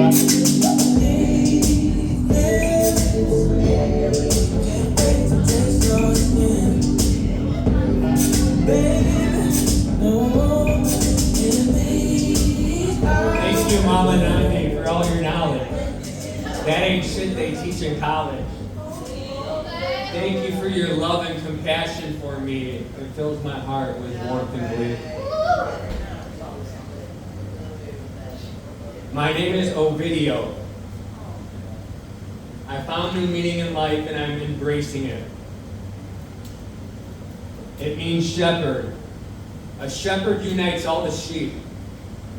Thank you, Mama Nandi, for all your knowledge. That ain't shit they teach in college. Thank you for your love and compassion for me. It fills my heart with warmth and glee. My name is Ovidio. I found new meaning in life and I'm embracing it. It means shepherd. A shepherd unites all the sheep.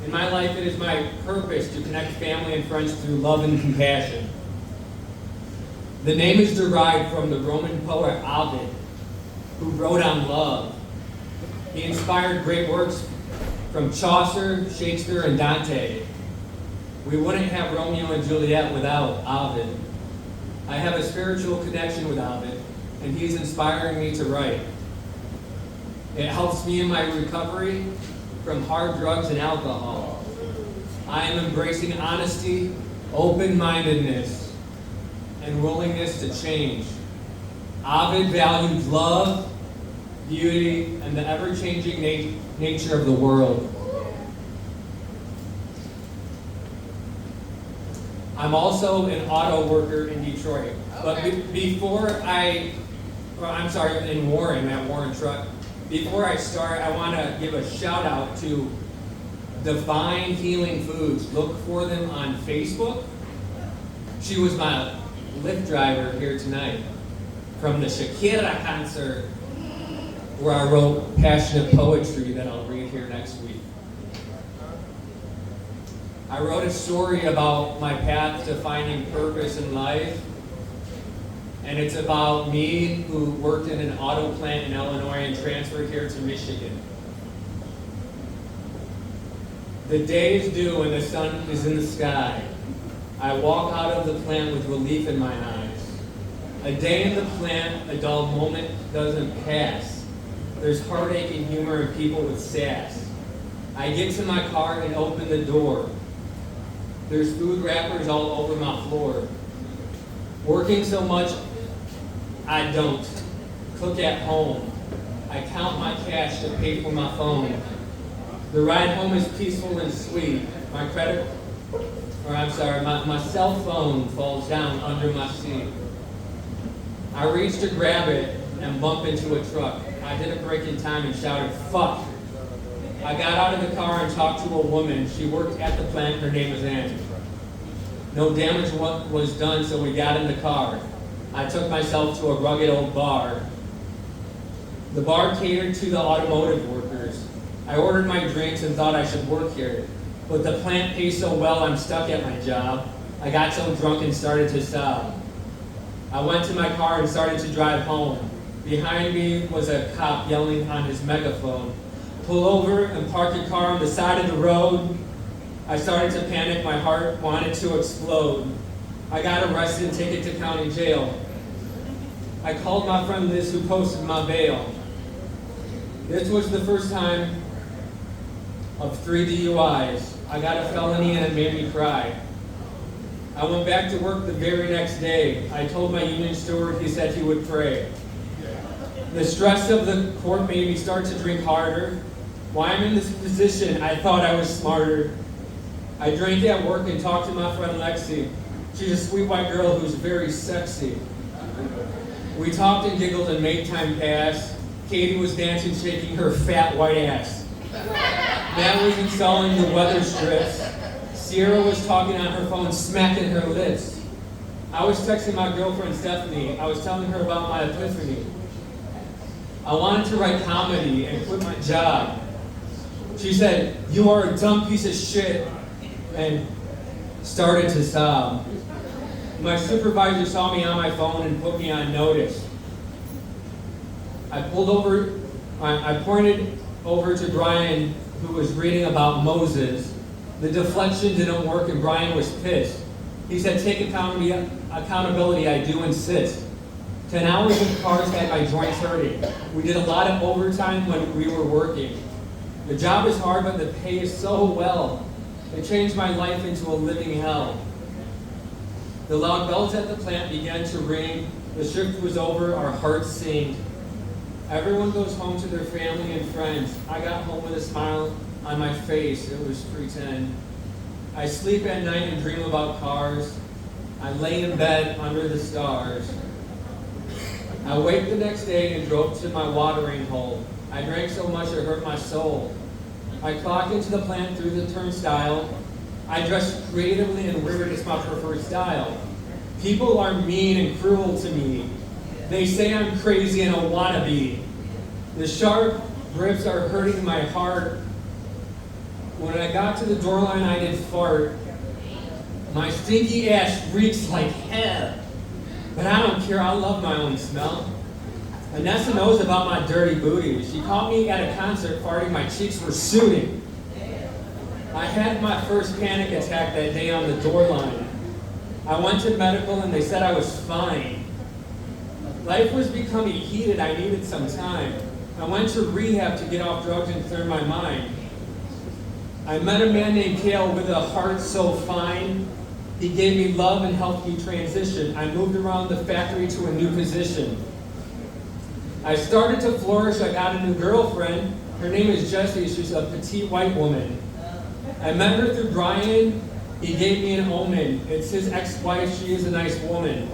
In my life, it is my purpose to connect family and friends through love and compassion. The name is derived from the Roman poet Ovid, who wrote on love. He inspired great works from Chaucer, Shakespeare, and Dante. We wouldn't have Romeo and Juliet without Ovid. I have a spiritual connection with Ovid, and he's inspiring me to write. It helps me in my recovery from hard drugs and alcohol. I am embracing honesty, open-mindedness, and willingness to change. Ovid valued love, beauty, and the ever-changing nature of the world. I'm also an auto worker in Detroit. But in Warren, at Warren Truck. Before I start, I want to give a shout out to Divine Healing Foods. Look for them on Facebook. She was my Lyft driver here tonight from the Shakira concert where I wrote passionate poetry that I'll read here next week. I wrote a story about my path to finding purpose in life. And it's about me who worked in an auto plant in Illinois and transferred here to Michigan. The day is due and the sun is in the sky. I walk out of the plant with relief in my eyes. A day in the plant, a dull moment doesn't pass. There's heartache and humor and people with sass. I get to my car and open the door. There's food wrappers all over my floor. Working so much, I don't cook at home. I count my cash to pay for my phone. The ride home is peaceful and sweet. My cell phone falls down under my seat. I reach to grab it and bump into a truck. I did a break in time and shouted, "Fuck." I got out of the car and talked to a woman. She worked at the plant. Her name was Ann. No damage was done, so we got in the car. I took myself to a rugged old bar. The bar catered to the automotive workers. I ordered my drinks and thought I should work here. But the plant pays so well, I'm stuck at my job. I got so drunk and started to sob. I went to my car and started to drive home. Behind me was a cop yelling on his megaphone, "Pull over and park your car on the side of the road." I started to panic, my heart wanted to explode. I got arrested and taken to county jail. I called my friend Liz, who posted my bail. This was the first time of 3 DUIs. I got a felony and it made me cry. I went back to work the very next day. I told my union steward, he said he would pray. The stress of the court made me start to drink harder. Why I'm in this position, I thought I was smarter. I drank at work and talked to my friend Lexi. She's a sweet white girl who's very sexy. We talked and giggled and made time pass. Katie was dancing, shaking her fat white ass. Matt was installing the weather strips. Sierra was talking on her phone, smacking her lips. I was texting my girlfriend Stephanie. I was telling her about my epiphany. I wanted to write comedy and quit my job. She said, "You are a dumb piece of shit," and started to sob. My supervisor saw me on my phone and put me on notice. I pointed over to Brian, who was reading about Moses. The deflection didn't work and Brian was pissed. He said, "Take accountability, I do insist." 10 hours in cars had my joints hurting. We did a lot of overtime when we were working. The job is hard, but the pay is so well. It changed my life into a living hell. The loud bells at the plant began to ring. The shift was over, our hearts sing. Everyone goes home to their family and friends. I got home with a smile on my face. It was pretend. I sleep at night and dream about cars. I lay in bed under the stars. I wake the next day and drove to my watering hole. I drank so much it hurt my soul. I clock into the plant through the turnstile. I dress creatively and weird, it's my preferred style. People are mean and cruel to me. They say I'm crazy and a wannabe. The sharp grips are hurting my heart. When I got to the door line, I did fart. My stinky ass reeks like hell. But I don't care, I love my own smell. Vanessa knows about my dirty booty. She caught me at a concert farting, my cheeks were shooting. I had my first panic attack that day on the door line. I went to medical and they said I was fine. Life was becoming heated, I needed some time. I went to rehab to get off drugs and clear my mind. I met a man named Kale with a heart so fine. He gave me love and helped me transition. I moved around the factory to a new position. I started to flourish, I got a new girlfriend. Her name is Jessie, she's a petite white woman. I met her through Brian, he gave me an omen. It's his ex-wife, she is a nice woman.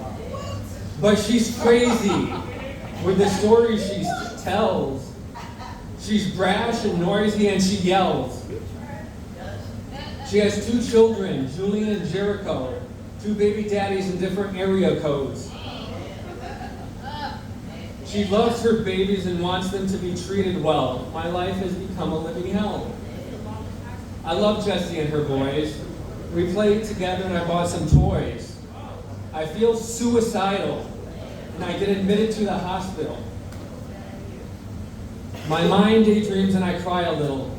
But she's crazy with the stories she tells. She's brash and noisy and she yells. She has 2 children, Julian and Jericho, 2 baby daddies in different area codes. She loves her babies and wants them to be treated well. My life has become a living hell. I love Jessie and her boys. We played together and I bought some toys. I feel suicidal and I get admitted to the hospital. My mind daydreams and I cry a little.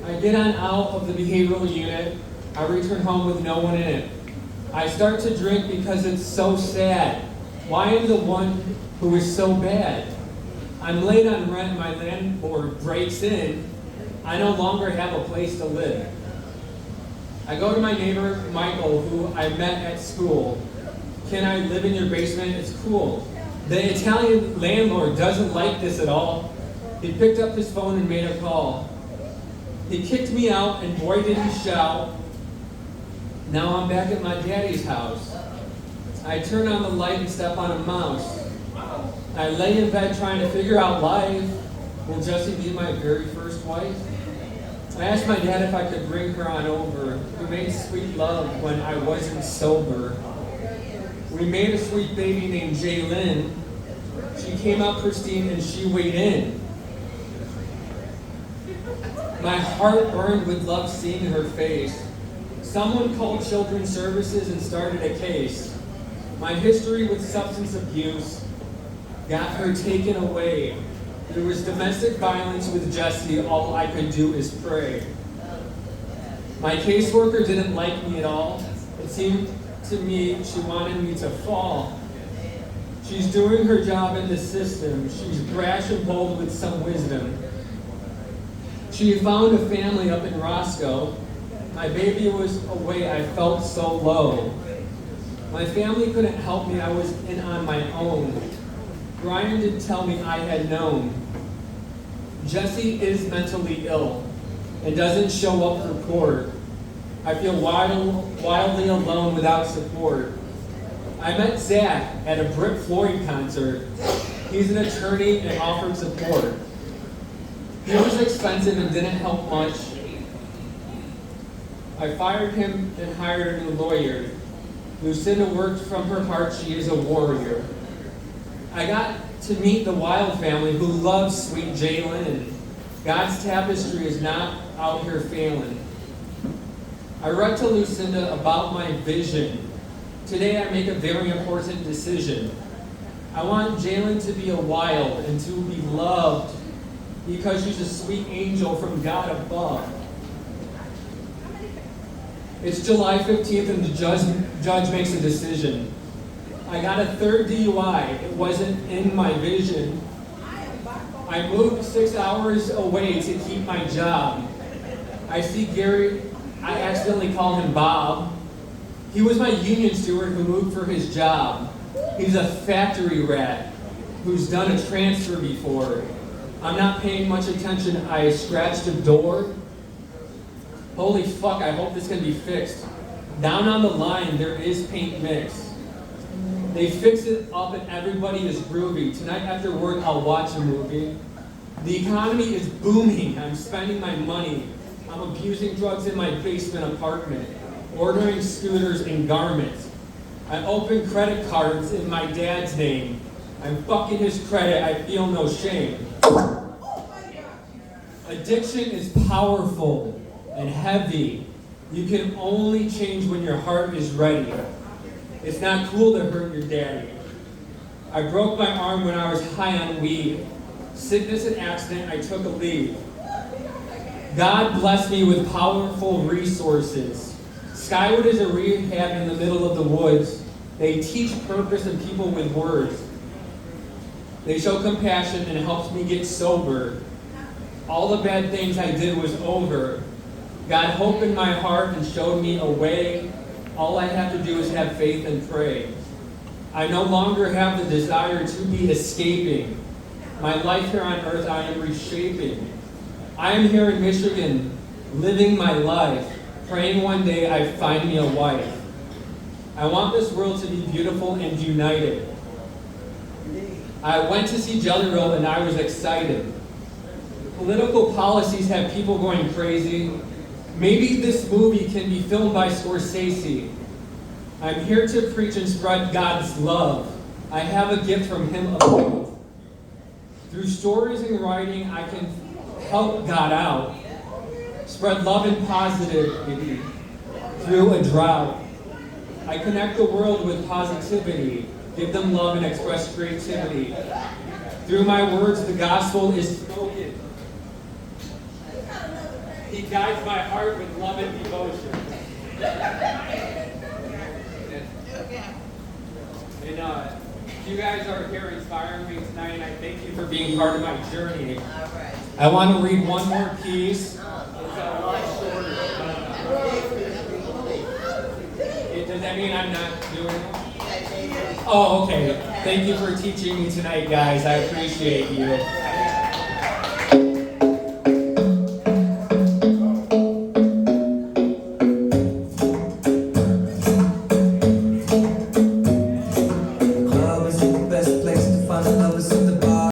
I get on out of the behavioral unit. I return home with no one in it. I start to drink because it's so sad. Why am I the one who is so bad? I'm late on rent, my landlord breaks in. I no longer have a place to live. I go to my neighbor, Michael, who I met at school. Can I live in your basement? It's cool. The Italian landlord doesn't like this at all. He picked up his phone and made a call. He kicked me out and boy did he shout. Now I'm back at my daddy's house. I turn on the light and step on a mouse. I lay in bed trying to figure out life. Will Jessie be my very first wife? I asked my dad if I could bring her on over. We made sweet love when I wasn't sober. We made a sweet baby named Jaylyn. She came out pristine and she weighed in. My heart burned with love seeing her face. Someone called Children's Services and started a case. My history with substance abuse got her taken away. There was domestic violence with Jessie. All I could do is pray. My caseworker didn't like me at all. It seemed to me she wanted me to fall. She's doing her job in the system. She's brash and bold with some wisdom. She found a family up in Roscoe. My baby was away. I felt so low. My family couldn't help me. I was in on my own. Brian did tell me I had known. Jessie is mentally ill and doesn't show up for court. I feel wildly alone without support. I met Zach at a Brit Floyd concert. He's an attorney and offered support. He was expensive and didn't help much. I fired him and hired a new lawyer. Lucinda worked from her heart. She is a warrior. I got to meet the Wild family who loves sweet Jaylyn. God's tapestry is not out here failing. I wrote to Lucinda about my vision. Today I make a very important decision. I want Jaylyn to be a Wild and to be loved because she's a sweet angel from God above. It's July 15th and the judge makes a decision. I got a 3rd DUI. It wasn't in my vision. I moved 6 hours away to keep my job. I see Gary, I accidentally call him Bob. He was my union steward who moved for his job. He's a factory rat who's done a transfer before. I'm not paying much attention. I scratched a door. Holy fuck, I hope this can be fixed. Down on the line, there is paint mix. They fix it up and everybody is groovy. Tonight after work, I'll watch a movie. The economy is booming. I'm spending my money. I'm abusing drugs in my basement apartment, ordering scooters and garments. I open credit cards in my dad's name. I'm fucking his credit. I feel no shame. Addiction is powerful and heavy. You can only change when your heart is ready. It's not cool to hurt your daddy. I broke my arm when I was high on weed. Sickness and accident, I took a leave. God blessed me with powerful resources. Skywood is a rehab in the middle of the woods. They teach purpose and people with words. They show compassion and it helps me get sober. All the bad things I did was over. God opened my heart and showed me a way. All I have to do is have faith and pray. I no longer have the desire to be escaping. My life here on earth I am reshaping. I am here in Michigan, living my life, praying one day I find me a wife. I want this world to be beautiful and united. I went to see Jelly Roll and I was excited. Political policies have people going crazy. Maybe this movie can be filmed by Scorsese. I'm here to preach and spread God's love. I have a gift from Him of faith. Through stories and writing, I can help God out. Spread love and positivity through a drought. I connect the world with positivity. Give them love and express creativity. Through my words, the gospel is spoken. He guides my heart with love and devotion. And you guys are here inspiring me tonight, and I thank you for being part of my journey. I want to read one more piece. It's a lot shorter. Does that mean I'm not doing it? Oh, okay. Thank you for teaching me tonight, guys. I appreciate you.